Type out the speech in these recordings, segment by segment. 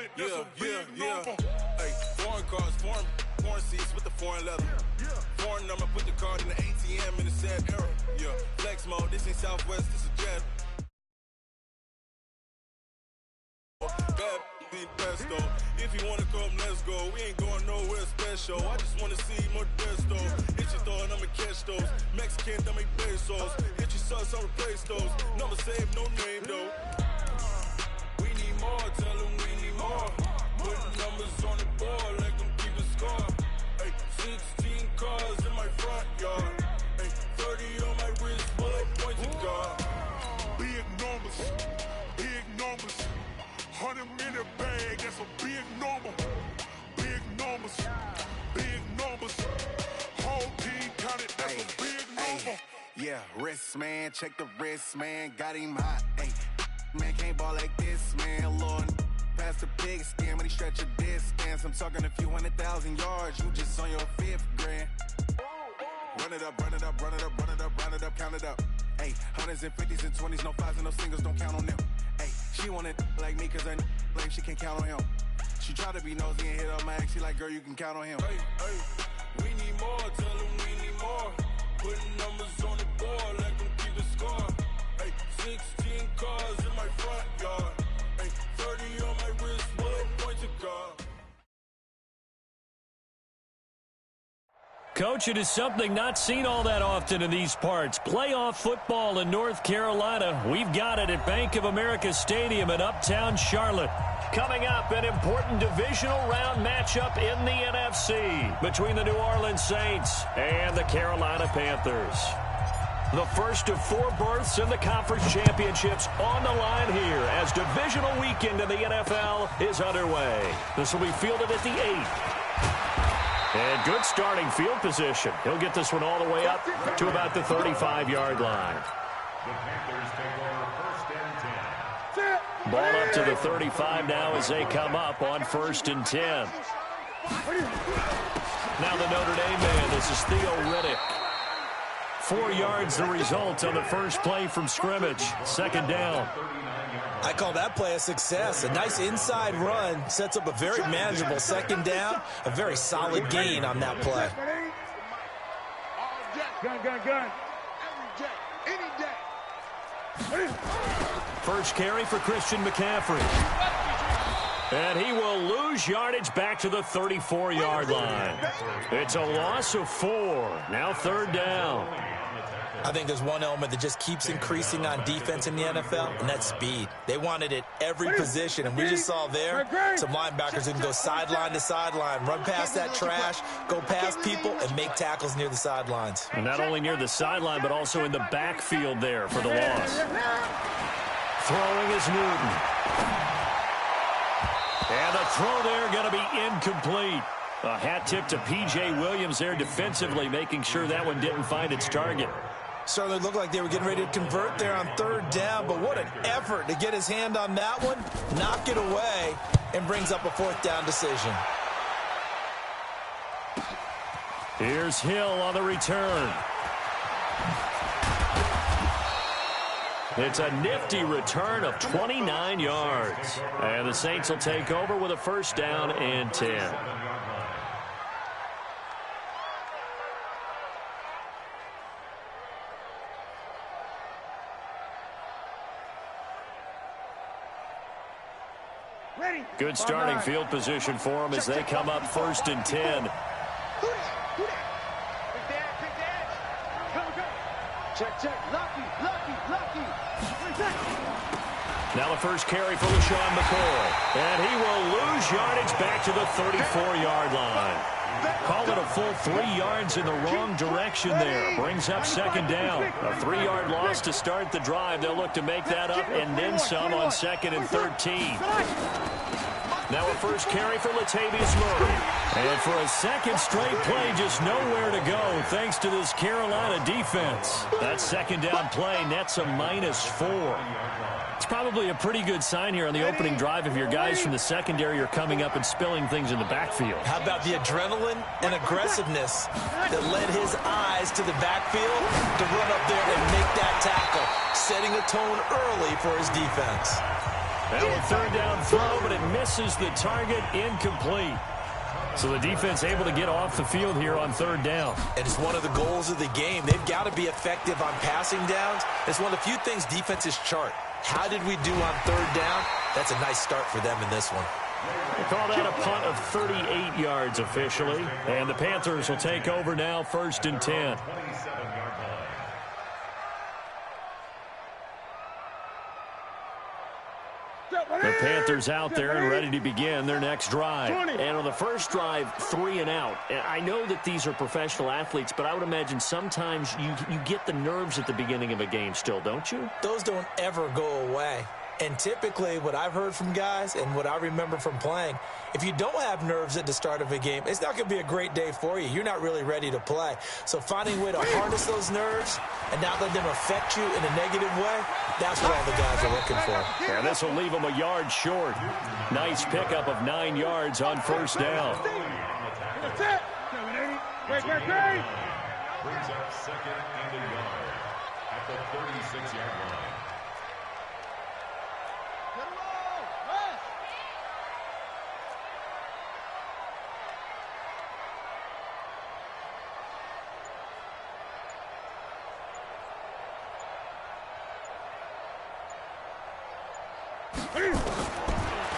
Hey, foreign cars, foreign seats with the foreign leather. Foreign number, put the card in the ATM in the sad era. Yeah, flex mode, this ain't Southwest, this is Jet. Bad be pesto. If you wanna come, let's go. We ain't going nowhere special. I just wanna see more desto. Hit your thought, I'ma catch those. Mexican, dummy pesos. Hit your sus, I'll replace those. Number save, no name though. We need more, tell them we need more. Putting numbers on the board, let them keep the score. Hey, 16 cars in my front yard. Hey, 30 on my wrist, bullet points to God. Big numbers, big numbers. 100 minute bag, that's a big number. Big numbers, big numbers. Whole team counted, that's a big number. Yeah, wrist man, check the wrist man, got him hot. Ay, man can't ball like this, man. Lord, past the pig skin when he stretch a distance. I'm talking a few 100,000 yards, you just on your 5th grand. Run it up, run it up, run it up, run it up, run it up, count it up. Ay, 100s and 50s and 20s, no 5s and no singles, don't count on them. Ay, she want it like me cause I like she can't count on him. She try to be nosy and hit up my ex, she like, girl, you can count on him. Hey, we need more, tell them we need more. Putting numbers on the board, let them keep the score. Hey, 16 cars in my front yard. Hey, 30 on my wrist, bullet point to God. Coach, it is something not seen all that often in these parts. Playoff football in North Carolina. We've got it at Bank of America Stadium in Uptown Charlotte. Coming up, an important divisional round matchup in the NFC between the New Orleans Saints and the Carolina Panthers. The first of 4 berths in the conference championships on the line here as divisional weekend in the NFL is underway. This will be fielded at the 8th. And good starting field position. He'll get this one all the way up to about the 35-yard line. The Panthers take over 1st and 10. Ball up to the 35 now as they come up on 1st and 10. Now the Notre Dame man, this is Theo Riddick. 4 yards the result on the first play from scrimmage. 2nd down. I call that play a success. A nice inside run sets up a very manageable 2nd down. A very solid gain on that play. Gun. Any day. First carry for Christian McCaffrey. And he will lose yardage back to the 34-yard line. It's a loss of 4. Now 3rd down. I think there's one element that just keeps increasing on defense in the NFL, and that's speed. They want it at every position, and we just saw there some linebackers who can go sideline to sideline, run past that trash, go past people, and make tackles near the sidelines. And not only near the sideline, but also in the backfield there for the loss. Throwing is Newton. And the throw there going to be incomplete. A hat tip to P.J. Williams there defensively, making sure that one didn't find its target. Certainly looked like they were getting ready to convert there on 3rd down, but what an effort to get his hand on that one, knock it away, and brings up a 4th down decision. Here's Hill on the return. It's a nifty return of 29 yards. And the Saints will take over with a 1st down and 10. Good starting field position for them as they come up 1st and 10. Check. Lucky. Now the first carry for LaShawn McCoy. And he will lose yardage back to the 34-yard line. Call it a full 3 yards in the wrong direction there. Brings up 2nd down. A 3-yard loss to start the drive. They'll look to make that up and then some on 2nd and 13. Now a first carry for Latavius Murray. And for a 2nd straight play, just nowhere to go thanks to this Carolina defense. That 2nd down play nets a -4. It's probably a pretty good sign here on the opening drive if your guys from the secondary are coming up and spilling things in the backfield. How about the adrenaline and aggressiveness that led his eyes to the backfield to run up there and make that tackle, setting a tone early for his defense. Now a third down throw, but it misses the target, incomplete. So the defense able to get off the field here on third down. And it's one of the goals of the game. They've got to be effective on passing downs. It's one of the few things defenses chart. How did we do on third down? That's a nice start for them in this one. They call that a punt of 38 yards officially. And the Panthers will take over now, 1st and 10. The Panthers out there and ready to begin their next drive. And on the first drive, 3 and out. And I know that these are professional athletes, but I would imagine sometimes you get the nerves at the beginning of a game still, don't you? Those don't ever go away. And typically what I've heard from guys and what I remember from playing, if you don't have nerves at the start of a game, it's not going to be a great day for you. You're not really ready to play. So finding a way to harness those nerves and not let them affect you in a negative way, that's what all the guys are looking for. And this will leave them a yard short. Nice pickup of 9 yards on first down. That's it. Great. Brings up 2nd and a yard at the 36-yard line.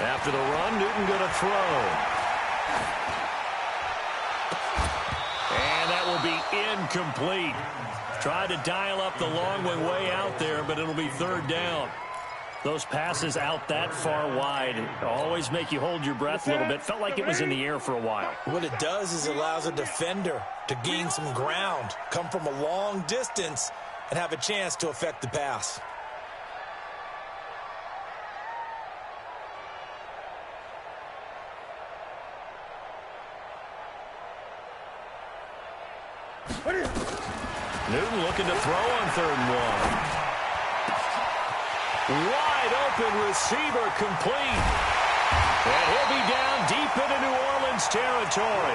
After the run, Newton going to throw. And that will be incomplete. Tried to dial up the long way out there, but it'll be third down. Those passes out that far wide always make you hold your breath a little bit. Felt like it was in the air for a while. What it does is it allows a defender to gain some ground, come from a long distance, and have a chance to affect the pass. Newton looking to throw on 3rd and 1. Wide open receiver complete. And he'll be down deep into New Orleans territory.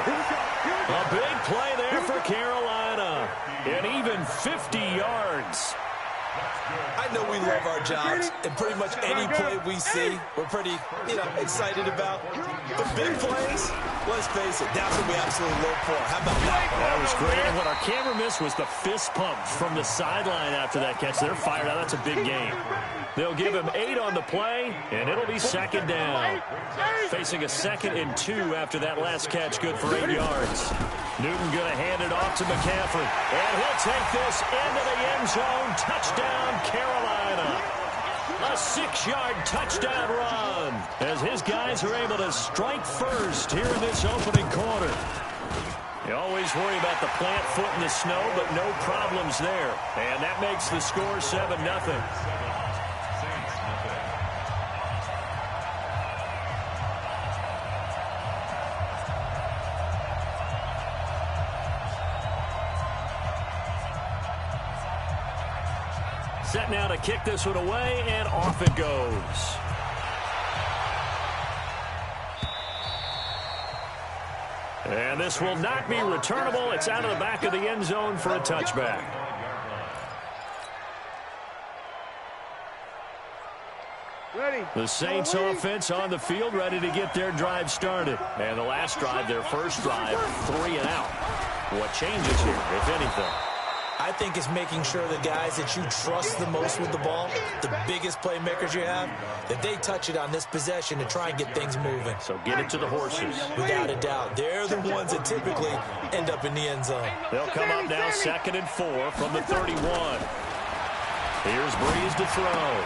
A big play there for Carolina. And even 50 yards. I know we love our jobs, and pretty much any play we see, we're pretty, excited about. But big plays, let's face it, that's what we absolutely live for. How about that? That was great. And what our camera missed was the fist pump from the sideline after that catch. They're fired out. That's a big game. They'll give him 8 on the play, and it'll be 2nd down. Facing a 2nd and 2 after that last catch, good for 8 yards. Newton going to hand it off to McCaffrey. And he'll take this into the end zone. Touchdown, Carolina. A 6-yard touchdown run as his guys are able to strike first here in this opening quarter. You always worry about the plant foot in the snow, but no problems there. And that makes the score 7-0. Set now to kick this one away, and off it goes. And this will not be returnable. It's out of the back of the end zone for a touchback. The Saints offense on the field, ready to get their drive started. And the last drive, their first drive, 3 and out. What changes here, if anything? I think it's making sure the guys that you trust the most with the ball, the biggest playmakers you have, that they touch it on this possession to try and get things moving. So get it to the horses. Without a doubt. They're the ones that typically end up in the end zone. They'll come up now 2nd and 4 from the 31. Here's Breeze to throw.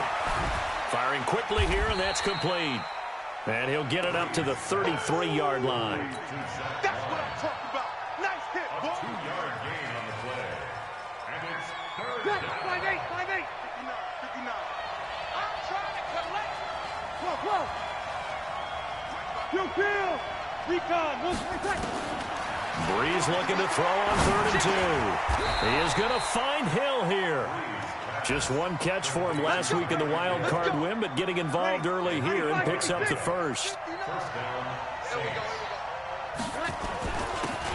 Firing quickly here, and that's complete. And he'll get it up to the 33-yard line. That's what I'm talking about. Nice hit, boy. 2-yard gain on the play. And it's 3rd down. 5'8", 59. I'm trying to collect. Whoa. Kill. Recon. Breeze looking to throw on 3rd and 2. He is going to find Hill here. Just one catch for him last week in the wild card win, but getting involved early here and picks up the first.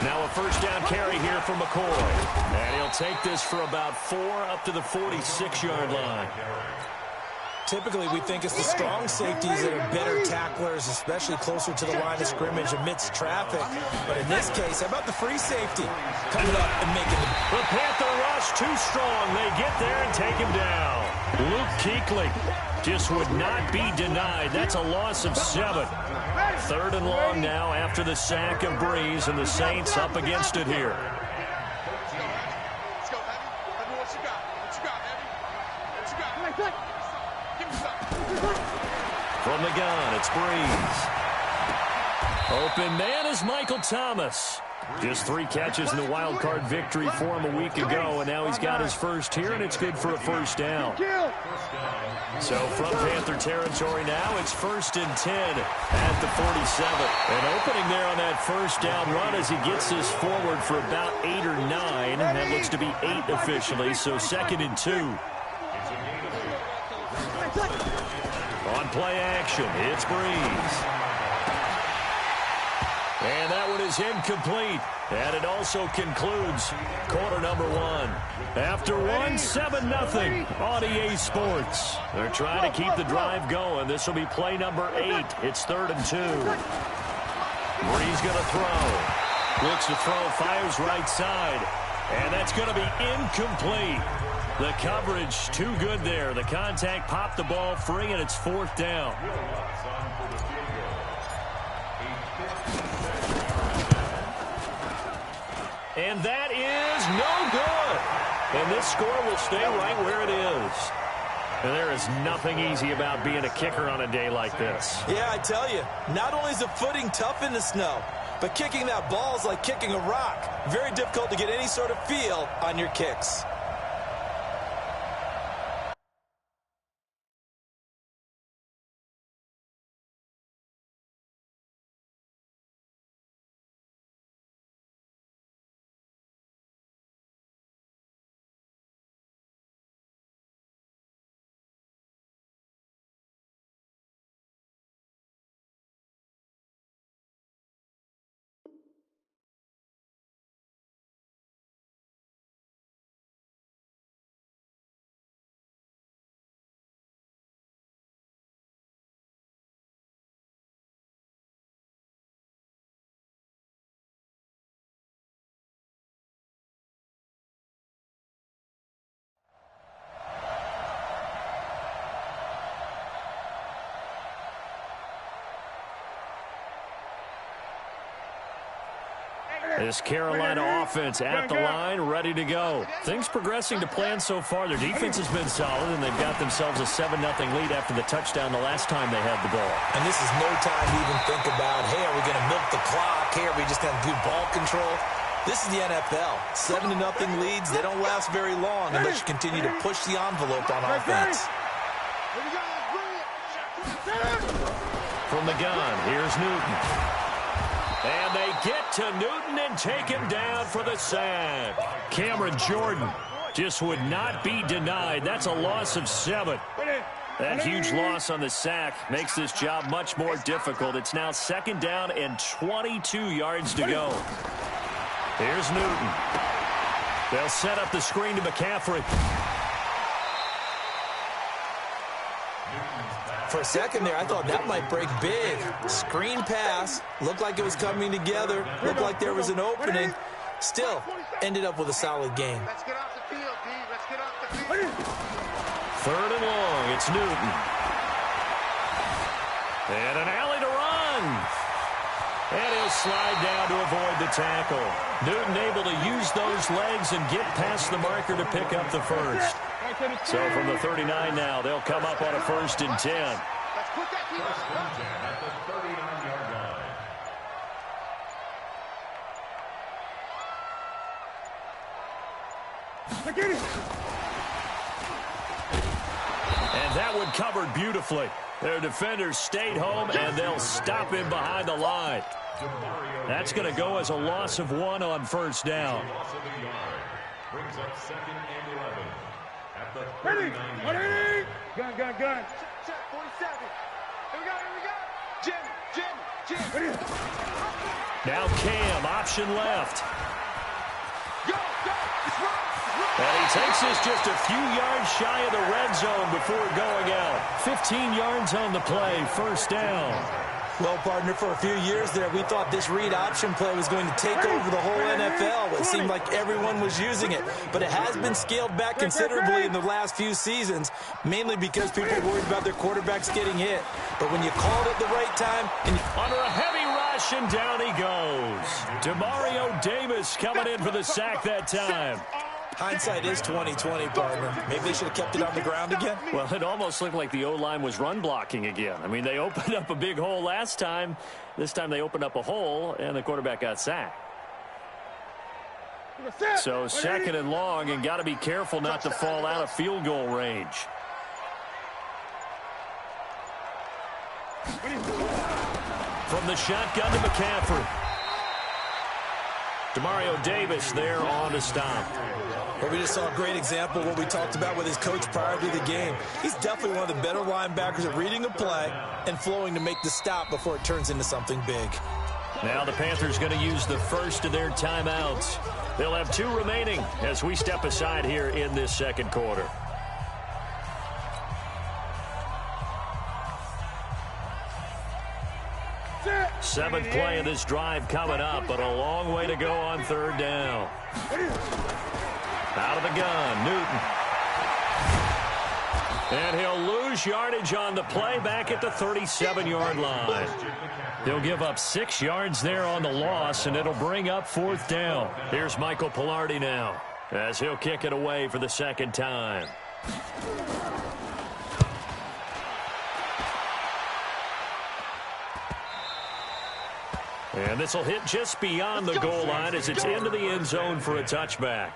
Now a first down carry here for McCoy. And he'll take this for about 4 up to the 46-yard line. Typically, we think it's the strong safeties that are better tacklers, especially closer to the line of scrimmage amidst traffic. But in this case, how about the free safety coming up and making the Panther rush too strong. They get there and take him down. Luke Kuechly just would not be denied. That's a loss of 7. 3rd and long now after the sack of Breeze, and the Saints up against it here. Let's go, Heavy. Heavy, what you got? What you got, Heavy? What you got? Give me something. From the gun, it's Breeze. Open man is Michael Thomas. Just 3 catches in the wild card victory for him a week ago, and now he's got his first here, and it's good for a first down. So from Panther territory now, it's 1st and 10 at the 47. An opening there on that first down run as he gets this forward for about 8 or 9. That looks to be 8 officially, so 2nd and 2. On play action, it's Breeze. And that one is incomplete. And it also concludes quarter number 1. After 1, 7-0 on EA Sports. They're trying to keep the drive going. This will be play number 8. It's 3rd and 2. Breeze going to throw. Looks to throw, fires right side. And that's going to be incomplete. The coverage too good there. The contact popped the ball free, and it's 4th down. And that is no good. And this score will stay right where it is. And there is nothing easy about being a kicker on a day like this. Yeah, I tell you, not only is the footing tough in the snow, but kicking that ball is like kicking a rock. Very difficult to get any sort of feel on your kicks. This Carolina offense at the line, ready to go. Things progressing to plan so far. Their defense has been solid, and they've got themselves a 7-0 lead after the touchdown the last time they had the ball. And this is no time to even think about, hey, are we going to milk the clock? Hey, are we just going to do ball control? This is the NFL. 7-0 leads, they don't last very long unless you continue to push the envelope on offense. From the gun, here's Newton. And they get to Newton and take him down for the sack. Cameron Jordan just would not be denied. That's a loss of 7. That huge loss on the sack makes this job much more difficult. It's now 2nd down and 22 yards to go. Here's Newton. They'll set up the screen to McCaffrey. For a second there, I thought that might break big. Screen pass. Looked like it was coming together. Looked like there was an opening. Still, ended up with a solid game. Let's get off the field, D. Let's get off the field. 3rd and long. It's Newton. And an alley to run. And he'll slide down to avoid the tackle. Newton able to use those legs and get past the marker to pick up the first. So from the 39 now, they'll come up on a 1st and 10. Let's put that team at the 39-yard line. And that one covered beautifully. Their defenders stayed home, and they'll stop him behind the line. That's going to go as a loss of 1 on 1st down. Brings up 2nd and 11. At the Ready? 39-yard line. Gun. Check, 47. Here we go. Jim. Now Cam, option left. Go. Let's run. And he takes this just a few yards shy of the red zone before going out. 15 yards on the play, first down. Well, partner, for a few years there, we thought this read option play was going to take over the whole NFL. It seemed like everyone was using it. But it has been scaled back considerably in the last few seasons, mainly because people are worried about their quarterbacks getting hit. But when you called it the right time, and under a heavy rush, and down he goes. Demario Davis coming in for the sack that time. Hindsight is 20/20, partner. Maybe they should have kept it on the ground again. Well, it almost looked like the O-line was run blocking again. I mean, they opened up a big hole last time. This time they opened up a hole, and the quarterback got sacked. So second and long, and got to be careful not to fall out of field goal range. From the shotgun to McCaffrey. Demario Davis there on to stop. Well, we just saw a great example of what we talked about with his coach prior to the game. He's definitely one of the better linebackers at reading a play and flowing to make the stop before it turns into something big. Now the Panthers going to use the first of their timeouts. They'll have 2 remaining as we step aside here in this second quarter. Seventh play of this drive coming up, but a long way to go on third down. Out of the gun, Newton. And he'll lose yardage on the play back at the 37-yard line. He'll give up 6 yards there on the loss, and it'll bring up fourth down. Here's Michael Pilardi now as he'll kick it away for the second time. And this will hit just beyond the goal line as it's into the end zone for a touchback.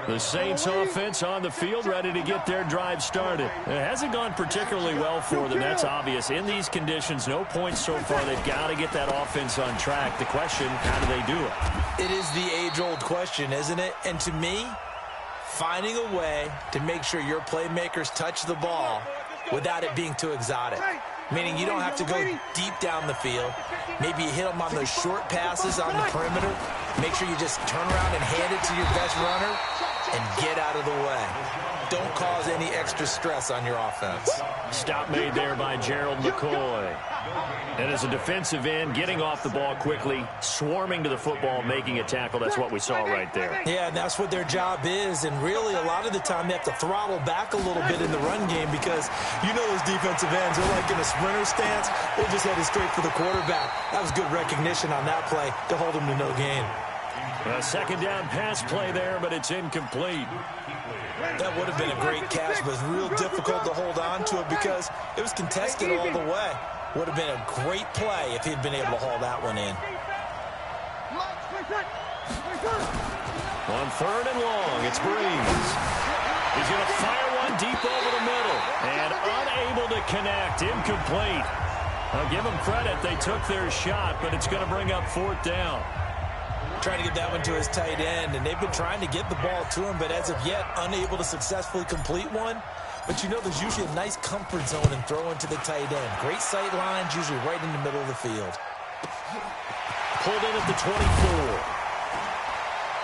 The Saints offense on the field ready to get their drive started. It hasn't gone particularly well for them. That's obvious. In these conditions, no points so far. They've got to get that offense on track. The question, how do they do it? It is the age-old question, isn't it? And to me, finding a way to make sure your playmakers touch the ball without it being too exotic. Meaning you don't have to go deep down the field. Maybe you hit them on those short passes on the perimeter. Make sure you just turn around and hand it to your best runner and get out of the way. Don't cause any extra stress on your offense. Stop made there by Gerald McCoy. And as a defensive end, getting off the ball quickly, swarming to the football, making a tackle, that's what we saw right there. Yeah, and that's what their job is. And really, a lot of the time, they have to throttle back a little bit in the run game because you know those defensive ends are like in a sprinter stance. They're just headed straight for the quarterback. That was good recognition on that play to hold them to no gain. A second down pass play there, but it's incomplete. That would have been a great catch, but it was real difficult to hold on to it because it was contested all the way. Would have been a great play if he'd been able to haul that one in. On third and long, it's Breeze. He's going to fire one deep over the middle and unable to connect, incomplete. I'll give them credit. They took their shot, but it's going to bring up fourth down. Trying to get that one to his tight end, and they've been trying to get the ball to him, but as of yet, unable to successfully complete one. But you know there's usually a nice comfort zone and throw into the tight end. Great sight lines, usually right in the middle of the field. Pulled in at the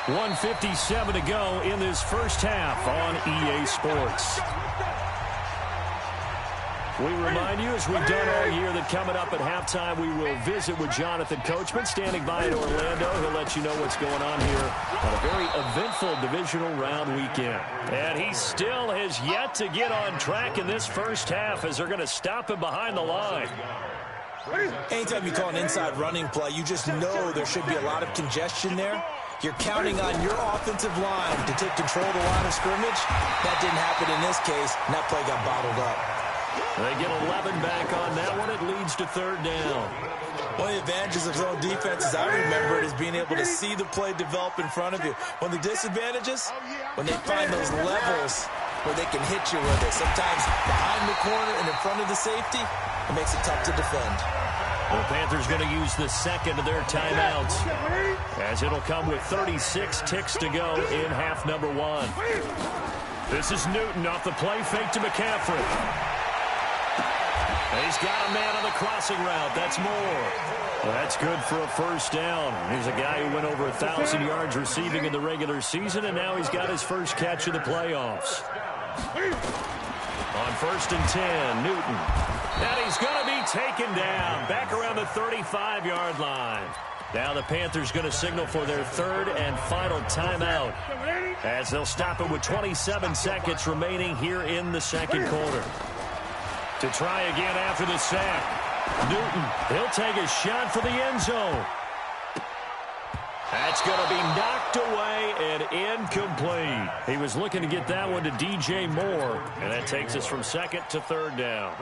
24. 1:57 to go in this first half on EA Sports. We remind you, as we've done all year, that coming up at halftime, we will visit with Jonathan Coachman, standing by in Orlando. He'll let you know what's going on here on a very eventful divisional round weekend. And he still has yet to get on track in this first half as they're going to stop him behind the line. Anytime you call an inside running play, you just know there should be a lot of congestion there. You're counting on your offensive line to take control of the line of scrimmage. That didn't happen in this case, and that play got bottled up. They get 11 back on that one. It leads to third down. One of the advantages of zone defense, as I remember it, is being able to see the play develop in front of you. One of the disadvantages, when they find those levels where they can hit you with it. Sometimes behind the corner and in front of the safety, it makes it tough to defend. The Panthers going to use the second of their timeouts, as it'll come with 36 ticks to go in half number one. This is Newton off the play fake to McCaffrey. He's got a man on the crossing route. That's Moore. Well, that's good for a first down. He's a guy who went over 1,000 yards receiving in the regular season, and now he's got his first catch of the playoffs. On 1st and 10, Newton. And he's going to be taken down back around the 35-yard line. Now the Panthers going to signal for their third and final timeout as they'll stop it with 27 seconds remaining here in the second quarter. To try again after the sack. Newton, he'll take a shot for the end zone. That's going to be knocked away and incomplete. He was looking to get that one to DJ Moore, and that takes us from second to third down.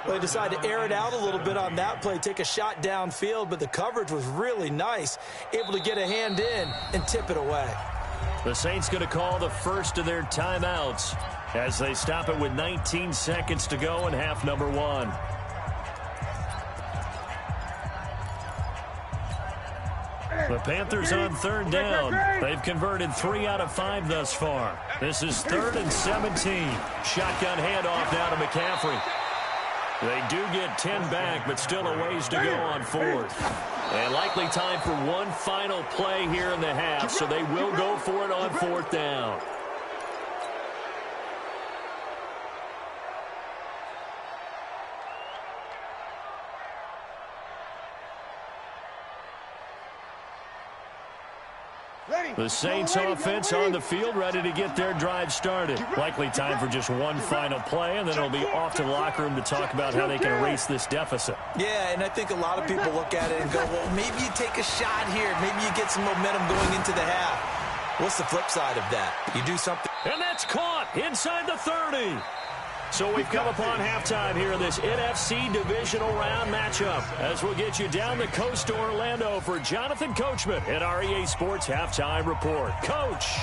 Well, they decided to air it out a little bit on that play, take a shot downfield, but the coverage was really nice, able to get a hand in and tip it away. The Saints going to call the first of their timeouts as they stop it with 19 seconds to go in half number one. The Panthers on third down. They've converted 3 out of 5 thus far. This is 3rd and 17. Shotgun handoff now to McCaffrey. They do get 10 back, but still a ways to go on 4th. And likely time for one final play here in the half, so they will go for it on 4th down. The Saints offense on the field, ready to get their drive started. Likely time for just one final play, and then it'll be off to the locker room to talk about how they can erase this deficit. Yeah, and I think a lot of people look at it and go, well, maybe you take a shot here. Maybe you get some momentum going into the half. What's the flip side of that? You do something. And that's caught inside the 30. So we've come upon halftime here in this NFC divisional round matchup as we'll get you down the coast to Orlando for Jonathan Coachman at our EA Sports Halftime Report. Coach,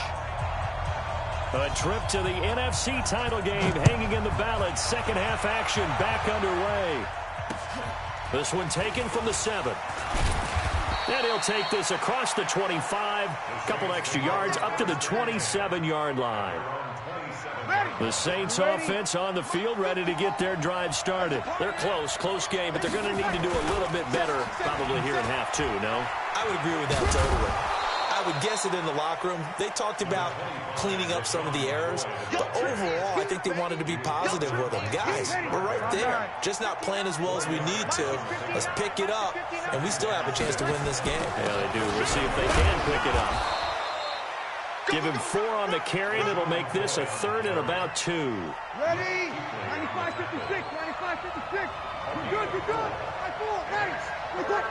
a trip to the NFC title game hanging in the balance. Second half action back underway. This one taken from the 7. And he'll take this across the 25, a couple extra yards up to the 27-yard line. The Saints offense on the field, ready to get their drive started. They're close game, but they're going to need to do a little bit better probably here in half 2, no? I would agree with that totally. I would guess it in the locker room. They talked about cleaning up some of the errors, but overall, I think they wanted to be positive with them. Guys, we're right there. Just not playing as well as we need to. Let's pick it up, and we still have a chance to win this game. Yeah, they do. We'll see if they can pick it up. Give him 4 on the carry, and it'll make this a 3rd and about 2. Ready? 95-56, 95-56. You're good. 5-4, nice. We're good.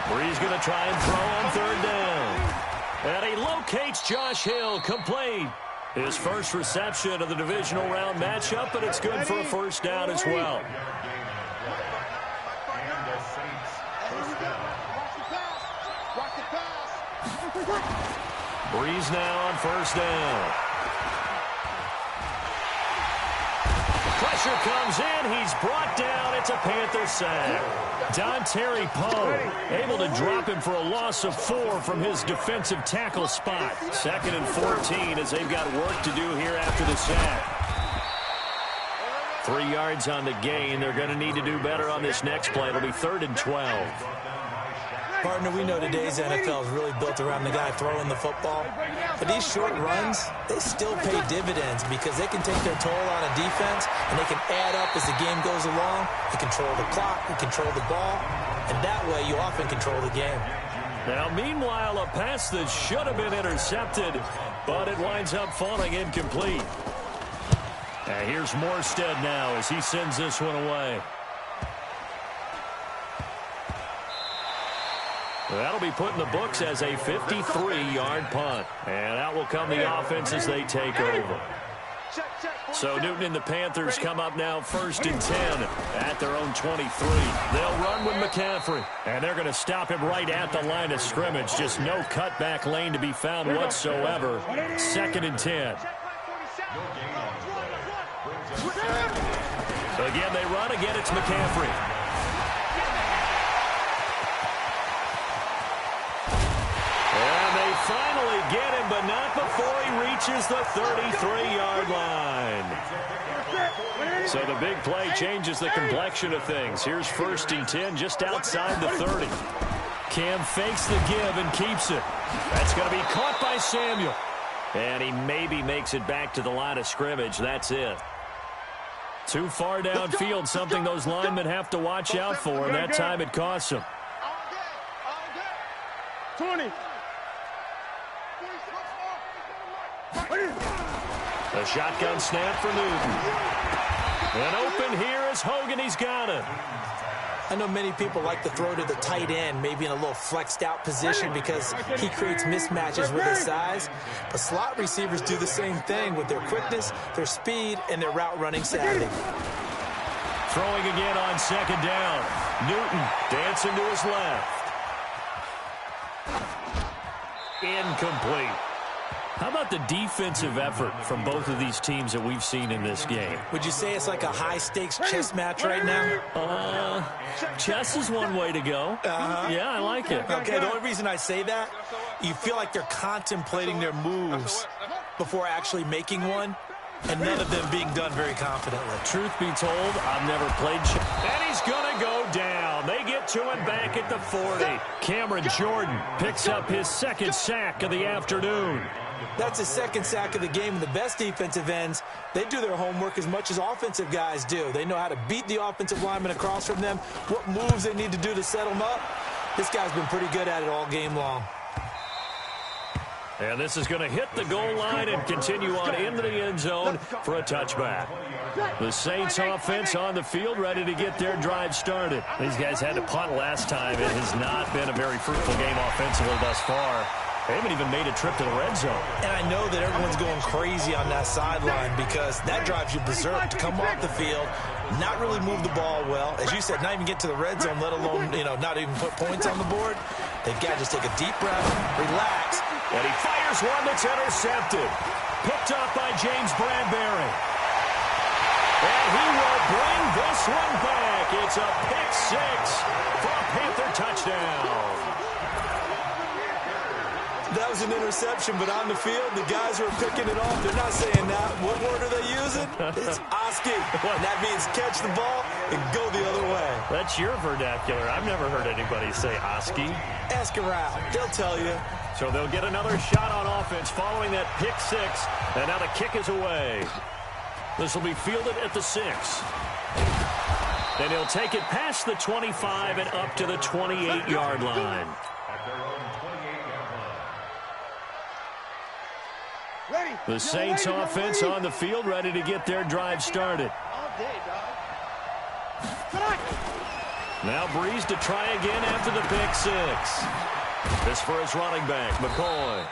Bree's going to try and throw on 3rd down. And he locates Josh Hill, complete. His first reception of the divisional round matchup, but it's good for a first down as well. Breeze now on 1st down. Pressure comes in. He's brought down. It's a Panther sack. Dontari Poe able to drop him for a loss of 4 from his defensive tackle spot. 2nd and 14 as they've got work to do here after the sack. 3 yards on the gain. They're going to need to do better on this next play. It'll be 3rd and 12. Partner, we know today's NFL is really built around the guy throwing the football. But these short runs, they still pay dividends because they can take their toll on a defense and they can add up as the game goes along. You control the clock, you control the ball, and that way you often control the game. Now, meanwhile, a pass that should have been intercepted, but it winds up falling incomplete. And here's Morstead now as he sends this one away. That'll be put in the books as a 53-yard punt. And out will come the offense as they take over. So Newton and the Panthers come up now 1st and 10 at their own 23. They'll run with McCaffrey. And they're going to stop him right at the line of scrimmage. Just no cutback lane to be found whatsoever. 2nd and 10. Again, they run. Again, it's McCaffrey. Finally get him, but not before he reaches the 33-yard line. So the big play changes the complexion of things. Here's 1st and 10 just outside the 30. Cam fakes the give and keeps it. That's going to be caught by Samuel. And he maybe makes it back to the line of scrimmage. That's it. Too far downfield, something those linemen have to watch out for, and that time it costs them. 20. A shotgun snap for Newton. And open here is Hogan. He's got it. I know many people like to throw to the tight end, maybe in a little flexed out position because he creates mismatches with his size. But slot receivers do the same thing with their quickness, their speed, and their route running savvy. Throwing again on 2nd down. Newton dancing to his left. Incomplete. How about the defensive effort from both of these teams that we've seen in this game? Would you say it's like a high-stakes chess match right now? Chess is one way to go. Yeah, I like it. Okay, the only reason I say that, you feel like they're contemplating their moves before actually making one, and none of them being done very confidently. Truth be told, I've never played chess. And he's going to go down. They get to him back at the 40. Cameron Jordan picks up his 2nd sack of the afternoon. That's his 2nd sack of the game, and the best defensive ends, they do their homework as much as offensive guys do. They know how to beat the offensive lineman across from them, what moves they need to do to set them up. This guy's been pretty good at it all game long. And this is going to hit the goal line and continue on into the end zone for a touchback. The Saints offense on the field ready to get their drive started. These guys had to punt last time. It has not been a very fruitful game offensively thus far. They haven't even made a trip to the red zone. And I know that everyone's going crazy on that sideline because that drives you berserk to come off the field, not really move the ball well. As you said, not even get to the red zone, let alone, not even put points on the board. They've got to just take a deep breath, relax. And he fires one that's intercepted. Picked off by James Bradbury. And he will bring this one back. It's a pick 6 for a Panther touchdown. That was an interception, but on the field, the guys who are picking it off, they're not saying that. What word are they using? It's Oski. And that means catch the ball and go the other way. That's your vernacular. I've never heard anybody say Oski. Ask around. They'll tell you. So they'll get another shot on offense following that pick 6. And now the kick is away. This will be fielded at the 6. Then he'll take it past the 25 and up to the 28-yard line. The Saints offense on the field ready to get their drive started. Now Breeze to try again after the pick 6. This for his running back, McCoy.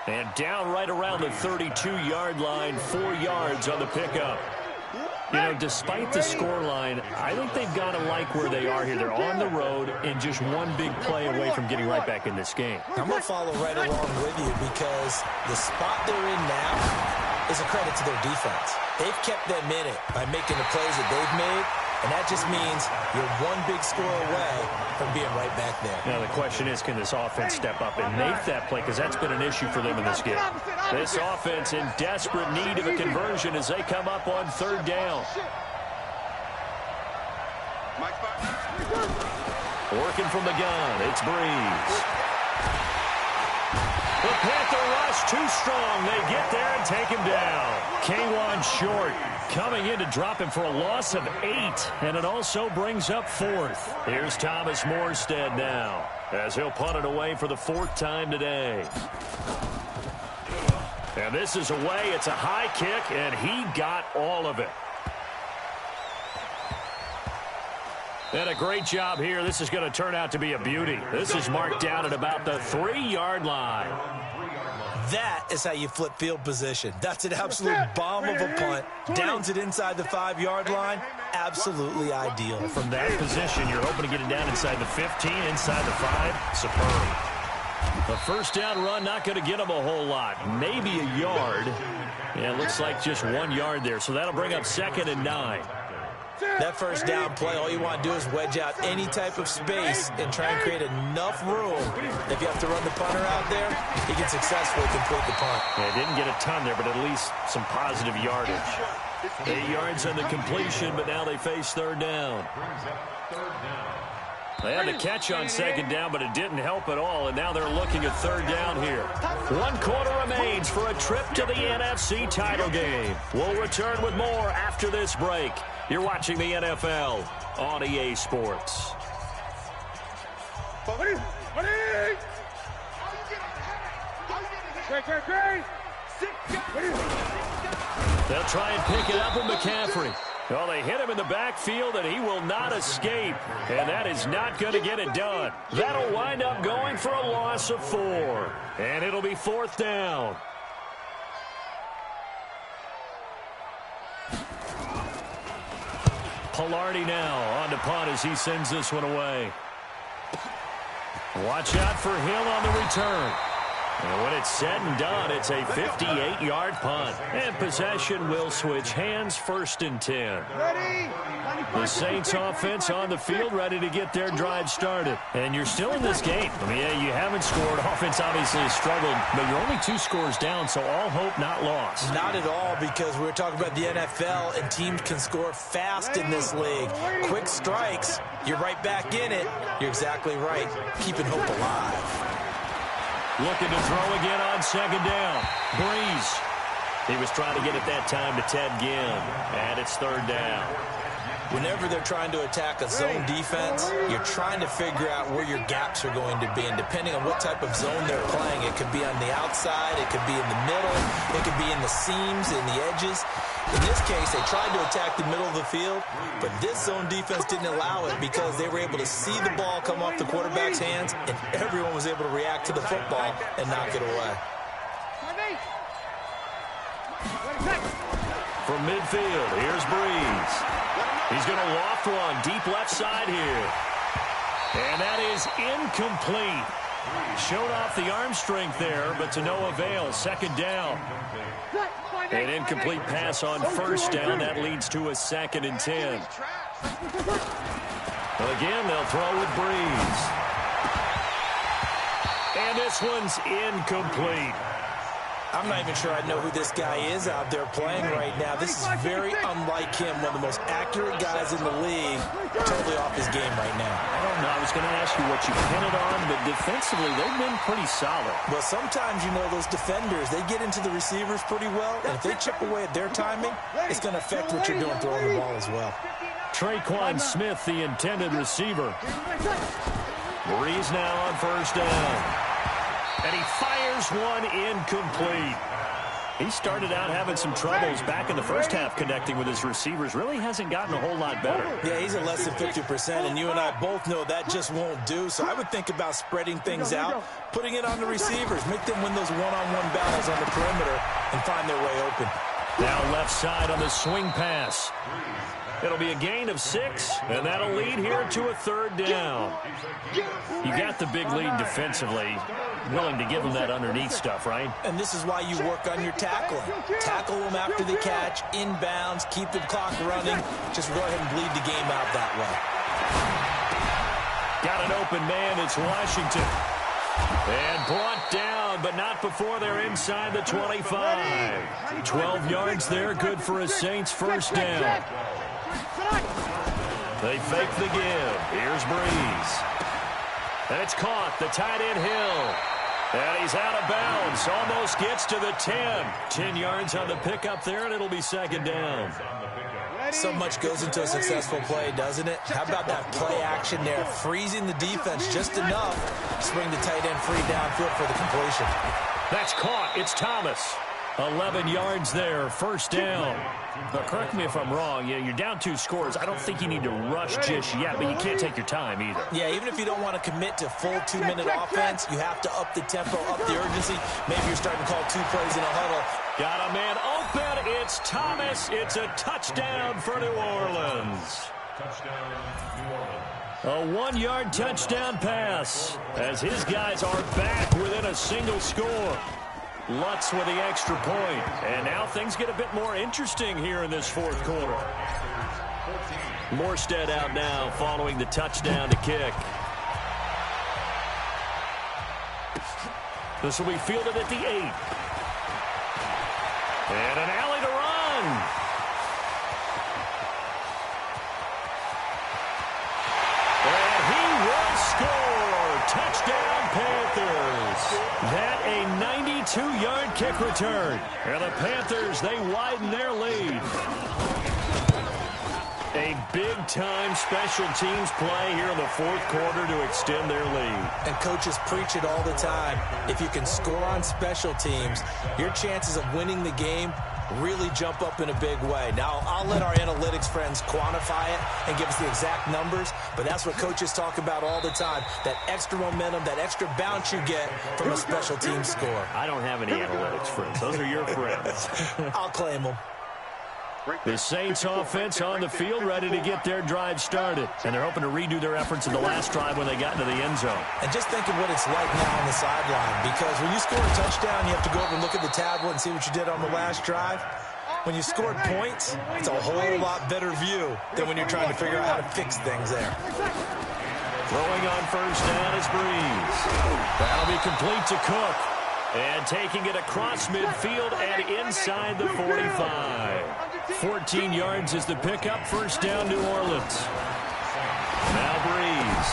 And down right around the 32-yard line, 4 yards on the pickup. Despite the scoreline, I think they've got to like where they are here. They're on the road and just one big play away from getting right back in this game. I'm going to follow right along with you because the spot they're in now is a credit to their defense. They've kept them in it by making the plays that they've made, and that just means you're one big score away from being right back there. Now the question is, can this offense step up and make that play? Because that's been an issue for them in this game. This offense in desperate need of a conversion as they come up on 3rd down. Working from the gun, it's Breeze. The Panther rush too strong. They get there and take him down. K'Wan Short coming in to drop him for a loss of 8, and it also brings up 4th. Here's Thomas Morstead now as he'll punt it away for the 4th time today. And this is away. It's a high kick, and he got all of it. And a great job here. This is going to turn out to be a beauty. This is marked down at about the 3-yard line. That is how you flip field position. That's an absolute bomb of a punt. Downs it inside the 5-yard line. Absolutely ideal. From that position, you're hoping to get it down inside the 15, inside the 5. Superb. The first down run not going to get him a whole lot. Maybe a yard. Yeah, it looks like just 1 yard there. So that'll bring up 2nd and 9. That first down play, all you want to do is wedge out any type of space and try and create enough room. If you have to run the punter out there, he can successfully complete the punt. Yeah, didn't get a ton there, but at least some positive yardage. 8 yards on the completion, but now they face third down. They had the catch on second down, but it didn't help at all, and now they're looking at third down here. 1 quarter remains for a trip to the NFC title game. We'll return with more after this break. You're watching the NFL on EA Sports. They'll try and pick it up with McCaffrey. Well, they hit him in the backfield, and he will not escape. And that is not going to get it done. That'll wind up going for a loss of 4. And it'll be fourth down. Pilardi now on to punt as he sends this one away. Watch out for Hill on the return. And when it's said and done, it's a 58-yard punt. And possession will switch hands, 1st and 10. The Saints offense on the field ready to get their drive started. And you're still in this game. I mean, yeah, you haven't scored. Offense obviously has struggled, but you're only 2 scores down, so all hope not lost. Not at all, because we're talking about the NFL, and teams can score fast in this league. Quick strikes, you're right back in it. You're exactly right. Keeping hope alive. Looking to throw again on second down. Breeze. He was trying to get it that time to Ted Ginn. And it's third down. Whenever they're trying to attack a zone defense, you're trying to figure out where your gaps are going to be. And depending on what type of zone they're playing, it could be on the outside, it could be in the middle, it could be in the seams, in the edges. In this case, they tried to attack the middle of the field, but this zone defense didn't allow it because they were able to see the ball come off the quarterback's hands, and everyone was able to react to the football and knock it away. From midfield, here's Breeze. He's going to loft one deep left side here. And that is incomplete. Showed off the arm strength there, but to no avail. Second down. An incomplete pass on first down. That leads to a 2nd and 10. Again, they'll throw with Breeze. And this one's incomplete. I'm not even sure I know who this guy is out there playing right now. This is very unlike him, one of the most accurate guys in the league. Totally off his game right now. I don't know. I was going to ask you what you pin it on, but defensively, they've been pretty solid. Well, sometimes, you know, those defenders, they get into the receivers pretty well, and if they chip away at their timing, it's going to affect what you're doing throwing the ball as well. Traquan Smith, the intended receiver. Breeze now on first down. And he fires one incomplete. He started out having some troubles back in the first half connecting with his receivers. Really hasn't gotten a whole lot better. Yeah, he's at less than 50%, and you and I both know that just won't do. So I would think about spreading things out, putting it on the receivers, make them win those one-on-one battles on the perimeter and find their way open. Now left side on the swing pass. It'll be a gain of 6, and that'll lead here to a third down. You got the big lead defensively. Willing to give them that underneath stuff, right? And this is why you work on your tackling. Tackle them after the catch, inbounds, keep the clock running. Just go ahead and bleed the game out that way. Got an open man. It's Washington. And brought down, but not before they're inside the 25. 12 yards there, good for a Saints first down. They fake the give. Here's Breeze. And it's caught. The tight end Hill. And he's out of bounds. Almost gets to the 10. 10 yards on the pickup there, and it'll be second down. So much goes into a successful play, doesn't it? How about that play action there? Freezing the defense just enough to bring the tight end free downfield for the completion. That's caught. It's Thomas. 11 yards there, first down. Now, correct me if I'm wrong. You're down 2 scores. I don't think you need to rush just yet, but you can't take your time either. Yeah, even if you don't want to commit to full 2-minute offense, you have to up the tempo, up the urgency. Maybe you're starting to call 2 plays in a huddle. Got a man open. It's Thomas. It's a touchdown for New Orleans. A 1-yard touchdown pass as his guys are back within a single score. Lutz with the extra point. And now things get a bit more interesting here in this fourth quarter. Morstead out now following the touchdown to kick. This will be fielded at the 8. And an alley to run. That a 92-yard kick return. And the Panthers, they widen their lead. A big-time special teams play here in the fourth quarter to extend their lead. And coaches preach it all the time. If you can score on special teams, your chances of winning the game really jump up in a big way. Now, I'll let our analytics friends quantify it and give us the exact numbers, but that's what coaches talk about all the time, that extra momentum, that extra bounce you get from a special team score. I don't have any analytics friends. Those are your friends. I'll claim them. The Saints offense on the field, ready to get their drive started. And they're hoping to redo their efforts in the last drive when they got into the end zone. And just think of what it's like now on the sideline, because when you score a touchdown, you have to go over and look at the tablet and see what you did on the last drive. When you scored points, it's a whole lot better view than when you're trying to figure out how to fix things there. Throwing on first down is Breeze. That'll be complete to Cook. And taking it across midfield and inside the 45. 14 yards is the pickup. First down, New Orleans. Now Breeze.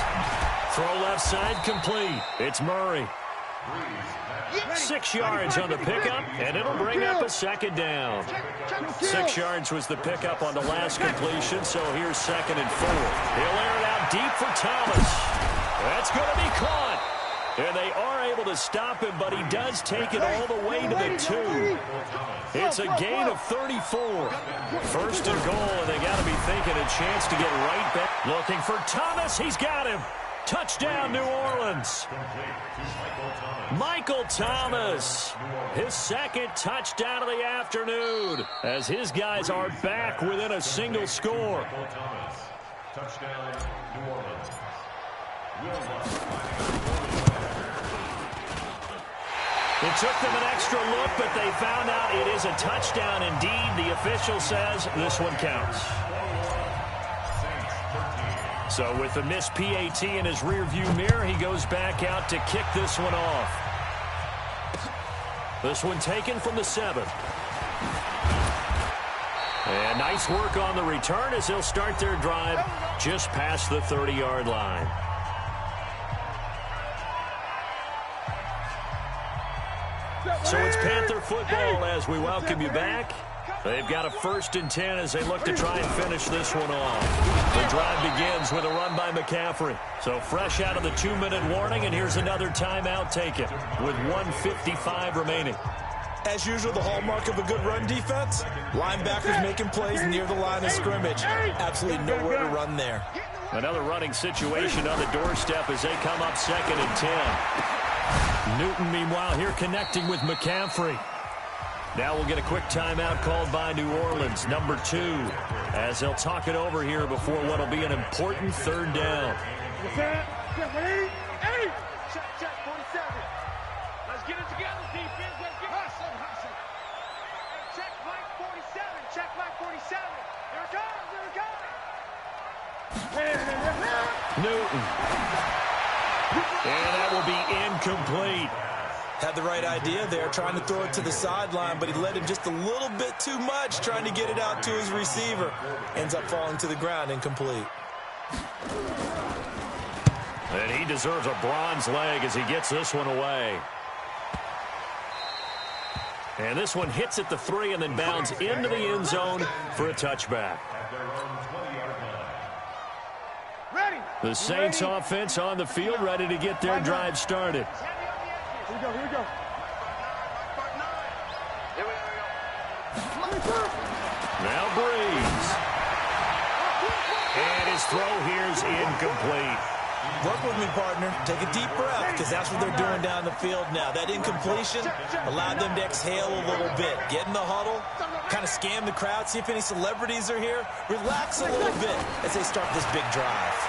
Throw left side complete. It's Murray. 6 yards on the pickup, and it'll bring up a second down. 6 yards was the pickup on the last completion, so here's 2nd and 4. He'll air it out deep for Thomas. That's going to be caught. And they are able to stop him, but he does take it all the way to the 2. It's a gain of 34. First and goal, and they got to be thinking a chance to get right back. Looking for Thomas. He's got him. Touchdown, New Orleans. Michael Thomas, his 2nd touchdown of the afternoon, as his guys are back within a single score. Touchdown, New Orleans. It took them an extra look, but they found out it is a touchdown indeed. The official says this one counts. So with the missed PAT in his rearview mirror, he goes back out to kick this one off. This one taken from the 7. And nice work on the return as they'll start their drive just past the 30-yard line. So it's Panther football as we welcome you back. They've got a 1st and 10 as they look to try and finish this one off. The drive begins with a run by McCaffrey. So fresh out of the 2-minute warning, and here's another timeout taken with 1:55 remaining. As usual, the hallmark of a good run defense, linebackers making plays near the line of scrimmage. Absolutely nowhere to run there. Another running situation on the doorstep as they come up 2nd and 10. Newton, meanwhile, here connecting with McCaffrey. Now we'll get a quick timeout called by New Orleans, number 2, as they'll talk it over here before what will be an important 3rd down. Check, 47. Let's get it together, defense. Let's get hustle. Check flank 47. Check flank 47. Here it comes. Newton. And that will be incomplete. Had the right idea there, trying to throw it to the sideline, but he led him just a little bit too much, trying to get it out to his receiver. Ends up falling to the ground, incomplete. And he deserves a bronze leg as he gets this one away. And this one hits at the 3 and then bounds into the end zone for a touchback. The Saints offense on the field, ready to get their drive started. Here we go, here we go. Now Breeze. And his throw here is incomplete. Work with me, partner. Take a deep breath, because that's what they're doing down the field now. That incompletion allowed them to exhale a little bit. Get in the huddle, kind of scan the crowd, see if any celebrities are here. Relax a little bit as they start this big drive.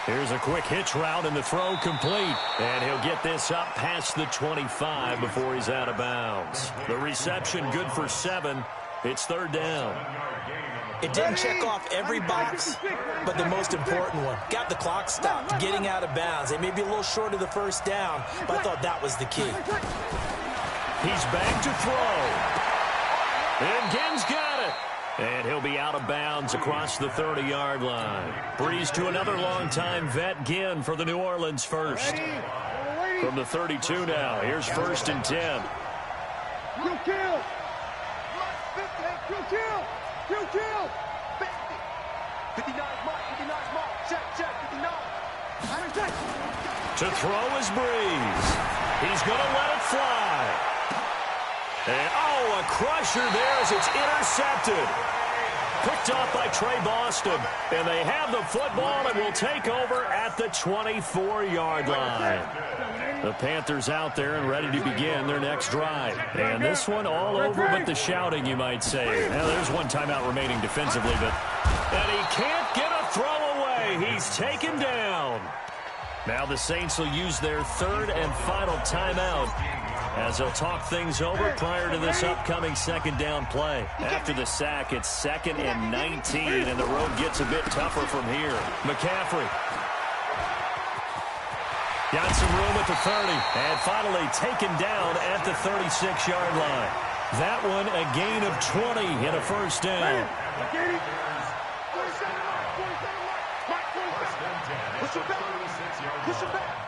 Here's a quick hitch route and the throw complete. And he'll get this up past the 25 before he's out of bounds. The reception good for 7. It's 3rd down. It didn't check off every box, but the most important one. Got the clock stopped, getting out of bounds. They may be a little short of the 1st down, but I thought that was the key. He's back to throw. And Ginn's got it. And he'll be out of bounds across the 30-yard line. Breeze to another longtime vet, Ginn, for the New Orleans first. From the 32 now, here's 1st and 10. You kill. 50. You kill. You kill. 50. 59's mark. 59's mark. Check. 59. To throw is Breeze. He's going to let it fly. And, oh, a crusher there as it's intercepted. Picked off by Trey Boston. And they have the football and will take over at the 24-yard line. The Panthers out there and ready to begin their next drive. And this one all over but the shouting, you might say. Now, there's one timeout remaining defensively, but... And he can't get a throw away. He's taken down. Now the Saints will use their 3rd and final timeout as they'll talk things over prior to this upcoming 2nd down play. After the sack, it's 2nd and 19, and the road gets a bit tougher from here. McCaffrey got some room at the 30, and finally taken down at the 36-yard line. That one a gain of 20 and a 1st down. Push him back. Push him back.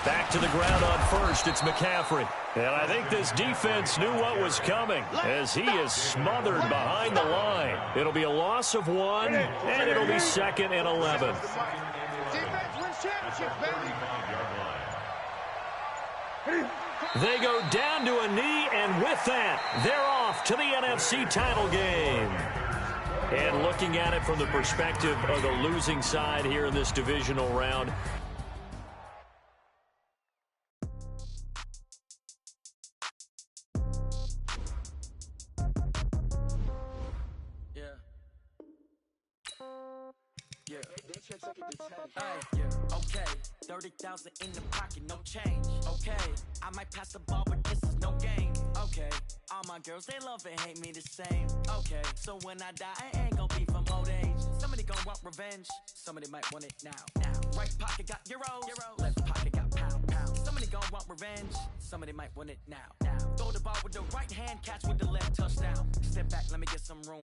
Back to the ground on 1st. It's McCaffrey. And I think this defense knew what was coming as he is smothered behind the line. It'll be a loss of 1, and it'll be 2nd and 11. Defense wins championship, baby. They go down to a knee, and with that, they're off to the NFC title game. And looking at it from the perspective of the losing side here in this divisional round, okay, 30,000 in the pocket, no change. Okay, I might pass the ball, but this is no game. Okay, all my girls, they love and hate me the same. Okay, so when I die, I ain't gonna be from old age. Somebody gonna want revenge, somebody might want it now. Right pocket got euros, left pocket got pound. Somebody gonna want revenge, somebody might want it now. Throw the ball with the right hand, catch with the left touchdown. Step back, let me get some room.